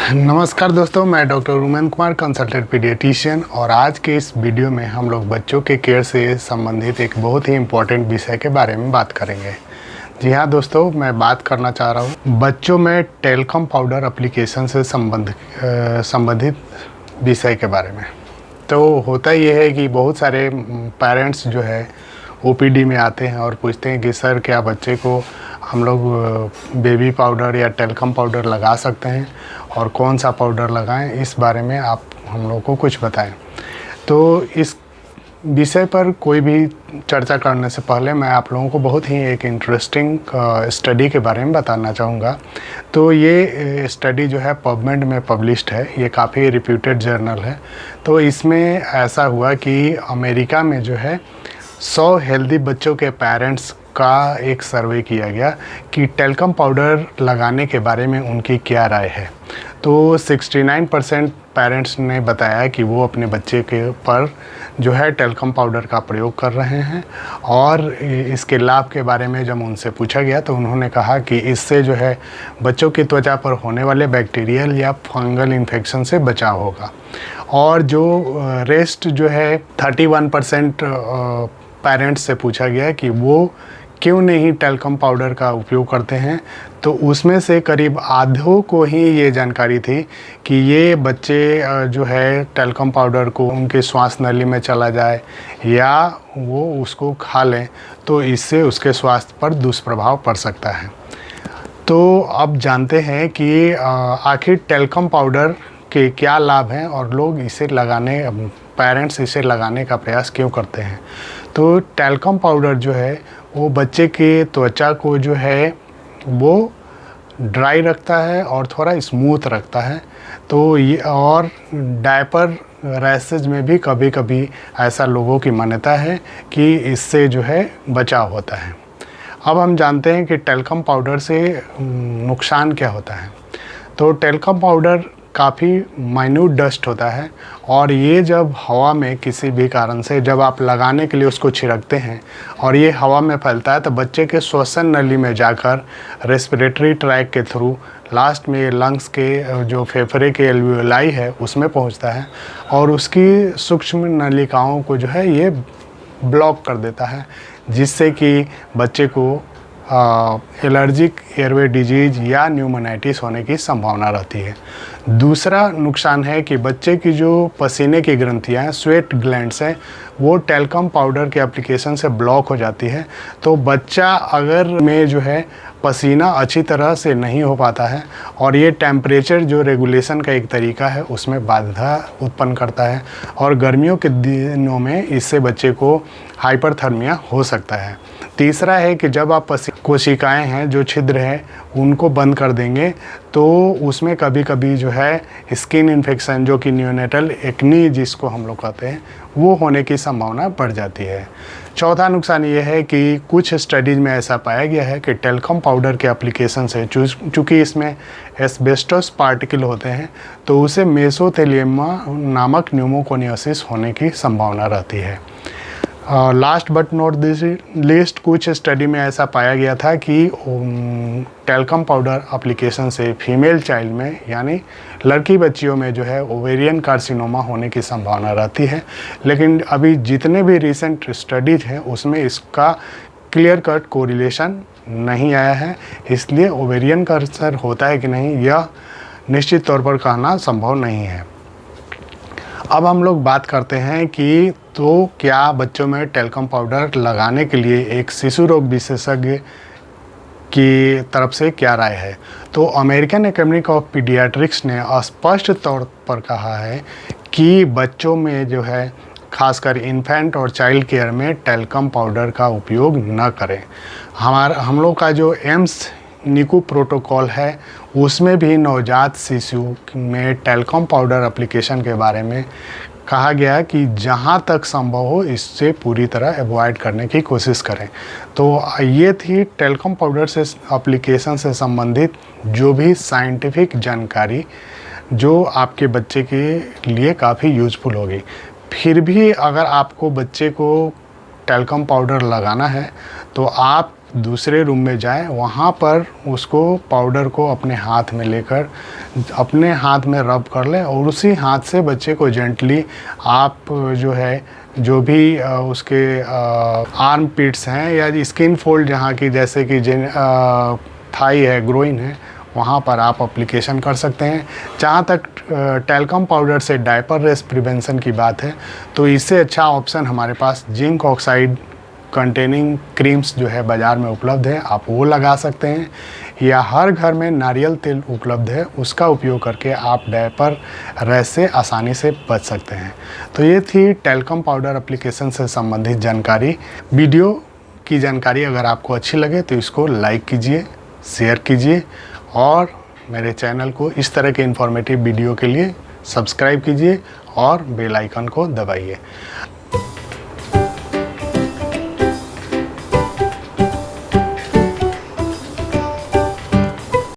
नमस्कार दोस्तों, मैं doctor women Kumar, consultant paediatrician. और आज के इस वीडियो में हम लोग बच्चों के केयर से संबंधित एक बहुत ही इम्पोर्टेंट विषय के बारे में बात करेंगे। जी हाँ दोस्तों, मैं बात करना चाह रहा हूँ बच्चों में टेल्कम पाउडर एप्लीकेशन से संबंधित विषय के बारे में। तो होता ये है कि बहुत सारे पेरेंट्स जो है ओपीडी में आते हैं और पूछते हैं कि सर क्या बच्चे को हम लोग बेबी पाउडर या टेल्कम पाउडर लगा सकते हैं और कौन सा पाउडर लगाएं, इस बारे में आप हम लोग को कुछ बताएं। तो इस विषय पर कोई भी चर्चा करने से पहले मैं आप लोगों को बहुत ही एक इंटरेस्टिंग स्टडी के बारे में बताना चाहूँगा। तो ये स्टडी जो है पबमेड में पब्लिश्ड है, ये काफ़ी रिप्यूटेड जर्नल है। तो इसमें ऐसा हुआ कि अमेरिका में जो है 100 हेल्दी बच्चों के पेरेंट्स का एक सर्वे किया गया कि टेल्कम पाउडर लगाने के बारे में उनकी क्या राय है। तो 69% पेरेंट्स ने बताया कि वो अपने बच्चे के पर जो है टेल्कम पाउडर का प्रयोग कर रहे हैं। और इसके लाभ के बारे में जब उनसे पूछा गया तो उन्होंने कहा कि इससे जो है बच्चों की त्वचा पर होने वाले बैक्टीरियल या फंगल इन्फेक्शन से बचाव होगा। और जो रेस्ट जो है 31% पेरेंट्स से पूछा गया कि वो क्यों नहीं टेल्कम पाउडर का उपयोग करते हैं, तो उसमें से करीब आधों को ही ये जानकारी थी कि ये बच्चे जो है टेल्कम पाउडर को उनके श्वास नली में चला जाए या वो उसको खा लें तो इससे उसके स्वास्थ्य पर दुष्प्रभाव पड़ सकता है। तो अब जानते हैं कि आखिर टेल्कम पाउडर के क्या लाभ हैं और लोग इसे लगाने पेरेंट्स इसे लगाने का प्रयास क्यों करते हैं। तो टेल्कम पाउडर जो है वो बच्चे के त्वचा को जो है वो ड्राई रखता है और थोड़ा स्मूथ रखता है। तो ये और डायपर रैशेज में भी कभी कभी ऐसा लोगों की मान्यता है कि इससे जो है बचाव होता है। अब हम जानते हैं कि टेल्कम पाउडर से नुकसान क्या होता है। तो टेल्कम पाउडर काफ़ी माइन्यूट डस्ट होता है और ये जब हवा में किसी भी कारण से जब आप लगाने के लिए उसको छिड़कते हैं और ये हवा में फैलता है तो बच्चे के श्वसन नली में जाकर रेस्पिरेटरी ट्रैक के थ्रू लास्ट में लंग्स के जो फेफड़े के एल्वियोलाई है उसमें पहुंचता है और उसकी सूक्ष्म नलिकाओं को जो है ये ब्लॉक कर देता है, जिससे कि बच्चे को एलर्जिक एयरवे डिजीज या न्यूमोनाइटिस होने की संभावना रहती है। दूसरा नुकसान है कि बच्चे की जो पसीने की ग्रंथियाँ हैं, स्वेट ग्लैंड्स हैं, वो टेल्कम पाउडर के एप्लीकेशन से ब्लॉक हो जाती है। तो बच्चा अगर में जो है पसीना अच्छी तरह से नहीं हो पाता है और ये टेम्परेचर जो रेगुलेशन का एक तरीका है उसमें बाधा उत्पन्न करता है और गर्मियों के दिनों में इससे बच्चे को हाइपरथर्मिया हो सकता है। तीसरा है कि जब आप कोशिकाएं हैं जो छिद्र हैं उनको बंद कर देंगे तो उसमें कभी कभी जो है स्किन इन्फेक्शन जो कि न्यूनेटल एक्नी जिसको हम लोग कहते हैं वो होने की संभावना बढ़ जाती है। चौथा नुकसान ये है कि कुछ स्टडीज़ में ऐसा पाया गया है कि टेल्कम पाउडर के एप्लीकेशन से चूँकि इसमें एस्बेस्टोस पार्टिकल होते हैं तो उसे मेसोथेलियमा नामक न्यूमोकोनियोसिस होने की संभावना रहती है। Last but not this list कुछ स्टडी में ऐसा पाया गया था कि टेल्कम पाउडर एप्लीकेशन से फीमेल चाइल्ड में यानी लड़की बच्चियों में जो है ओवेरियन कार्सिनोमा होने की संभावना रहती है। लेकिन अभी जितने भी रिसेंट स्टडीज हैं उसमें इसका क्लियर कट कोरिलेशन नहीं आया है, इसलिए ओवेरियन कैंसर होता है कि नहीं यह निश्चित तौर पर कहना संभव नहीं है। अब हम लोग बात करते हैं कि तो क्या बच्चों में टेल्कम पाउडर लगाने के लिए एक शिशु रोग विशेषज्ञ की तरफ से क्या राय है। तो अमेरिकन एकेडमी ऑफ पीडियाट्रिक्स ने स्पष्ट तौर पर कहा है कि बच्चों में जो है खासकर इन्फेंट और चाइल्ड केयर में टेल्कम पाउडर का उपयोग न करें। हम लोग का जो एम्स निकू प्रोटोकॉल है उसमें भी नवजात शिशु में टेल्कम पाउडर एप्लीकेशन के बारे में कहा गया कि जहां तक संभव हो इससे पूरी तरह अवॉइड करने की कोशिश करें। तो ये थी टेल्कम पाउडर से एप्लीकेशन से संबंधित जो भी साइंटिफिक जानकारी जो आपके बच्चे के लिए काफ़ी यूज़फुल होगी। फिर भी अगर आपको बच्चे को टेल्कम पाउडर लगाना है तो आप दूसरे रूम में जाएं, वहाँ पर उसको पाउडर को अपने हाथ में लेकर अपने हाथ में रब कर लें और उसी हाथ से बच्चे को जेंटली आप जो है जो भी उसके आर्म पिट्स हैं या स्किन फोल्ड जहाँ की जैसे कि थाई है, ग्रोइन है, वहाँ पर आप एप्लीकेशन कर सकते हैं। जहाँ तक टैल्कम पाउडर से डायपर रेस प्रिवेंशन की बात है तो इससे अच्छा ऑप्शन हमारे पास जिंक ऑक्साइड कंटेनिंग क्रीम्स जो है बाज़ार में उपलब्ध है, आप वो लगा सकते हैं। या हर घर में नारियल तेल उपलब्ध है, उसका उपयोग करके आप डायपर रैश से आसानी से बच सकते हैं। तो ये थी टैल्कम पाउडर एप्लीकेशन से संबंधित जानकारी। वीडियो की जानकारी अगर आपको अच्छी लगे तो इसको लाइक कीजिए, शेयर कीजिए और मेरे चैनल को इस तरह के इन्फॉर्मेटिव वीडियो के लिए सब्सक्राइब कीजिए और बेल आइकन को दबाइए।